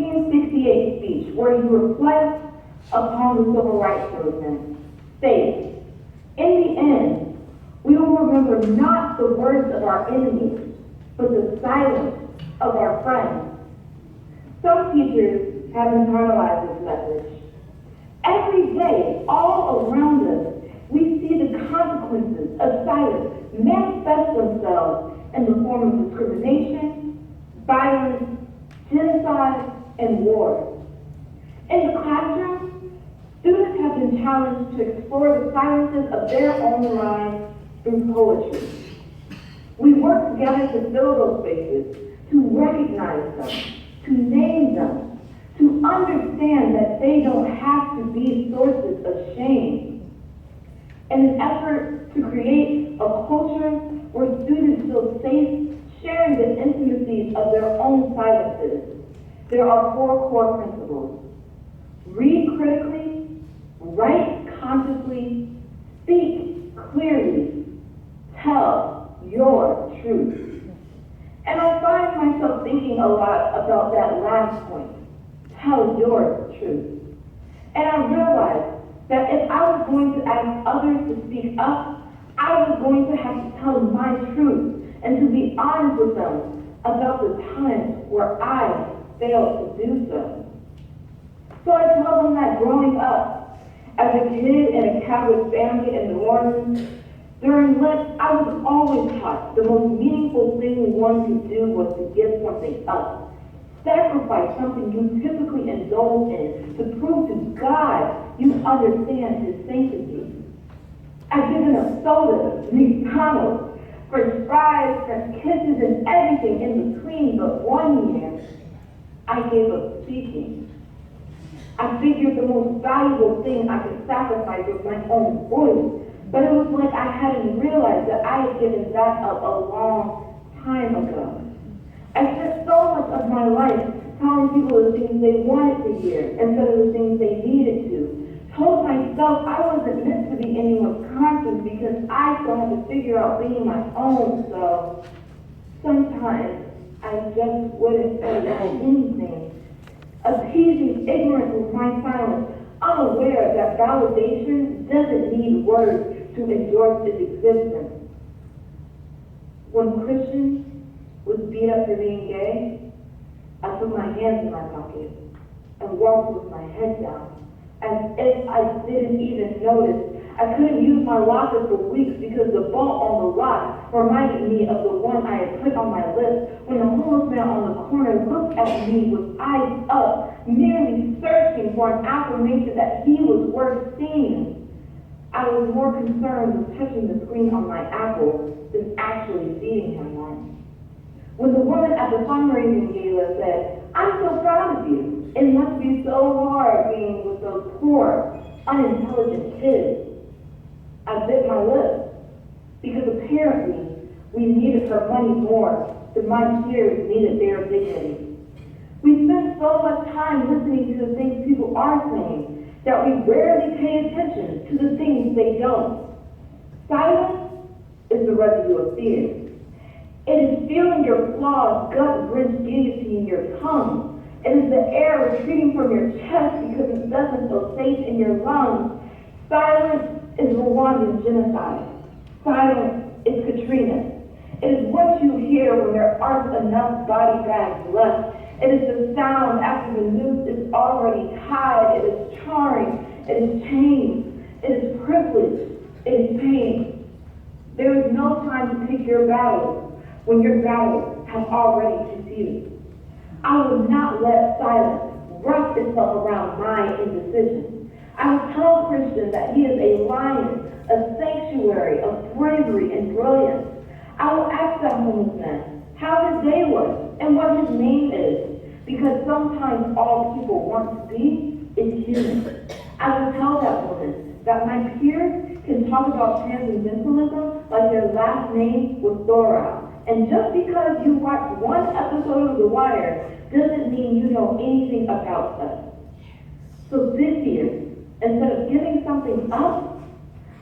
1968 speech where he reflects upon the civil rights movement, states, "In the end, we will remember not the words of our enemies, but the silence of our friends." Some teachers have internalized this message. Every day, all around us, we see the consequences of silence manifest themselves in the form of discrimination, violence, genocide, and war. In the classroom, students have been challenged to explore the silences of their own lives through poetry. We work together to fill those spaces, to recognize them, to name them, to understand that they don't have to be sources of shame. In an effort to create a culture where students feel safe sharing the intimacies of their own silences, there are 4 core principles. Read critically, write consciously, speak clearly, tell your truth. And I find myself thinking a lot about that last point, tell your truth. And I realized that if I was going to ask others to speak up, I was going to have to tell my truth and to be honest with them about the times where I failed to do so. So I tell them that growing up, as a kid in a Catholic family in New Orleans, during Lent, I was always taught the most meaningful thing one could do was to give something up. Sacrifice something you typically indulge in to prove to God you understand His sanctity. I've given up sodas, McDonald's, French fries, French kisses, and everything in between, but one year, I gave up speaking. I figured the most valuable thing I could sacrifice was my own voice, but it was like I hadn't realized that I had given that up a long time ago. I spent so much of my life telling people the things they wanted to hear instead of the things they needed to. Told myself I wasn't meant to be anyone's conscience because I still had to figure out being my own, so sometimes I just wouldn't say anything. Appeasing ignorance with my silence, unaware that validation doesn't need words to endorse its existence. When Christians was beat up for being gay, I put my hands in my pocket and walked with my head down, as if I didn't even notice. I couldn't use my locker for weeks because the bolt on the lock reminded me of the one I had put on my lips when the homeless man on the corner looked at me with eyes up, merely searching for an affirmation that he was worth seeing. I was more concerned with touching the screen on my Apple than actually feeding him one. When the woman at the fundraising gala said, "I'm so proud of you. It must be so hard being with those poor, unintelligent kids," I bit my lip, because apparently we needed her money more than my peers needed their dignity. We spend so much time listening to the things people are saying that we rarely pay attention to the things they don't. Silence is the residue of fear. It is feeling your flaws, gut-wrench guillotine your tongue. It is the air retreating from your chest because it doesn't feel safe in your lungs. Silence is Rwandan genocide. Silence is Katrina. It is what you hear when there aren't enough body bags left. It is the sound after the noose is already tied. It is charring. It is chains. It is privilege. It is pain. There is no time to pick your battles when your battles have already succeeded. I will not let silence wrap itself around my indecision. I will tell Christian that he is a lion, a sanctuary of bravery and brilliance. I will ask that homeless man how his day was and what his name is, because sometimes all people want to be is human. I will tell that woman that my peers can talk about transcendentalism like their last name was Thora. And just because you watch one episode of The Wire doesn't mean you know anything about us. So this year, instead of giving something up,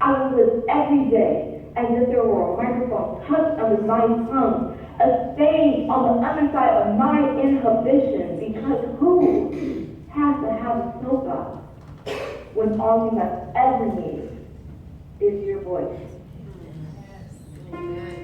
I will live every day as if there were a microphone tucked under my tongue, a stage on the underside of my inhibition, because who when all you have ever needed is your voice. Amen.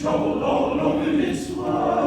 Trouble all over this world.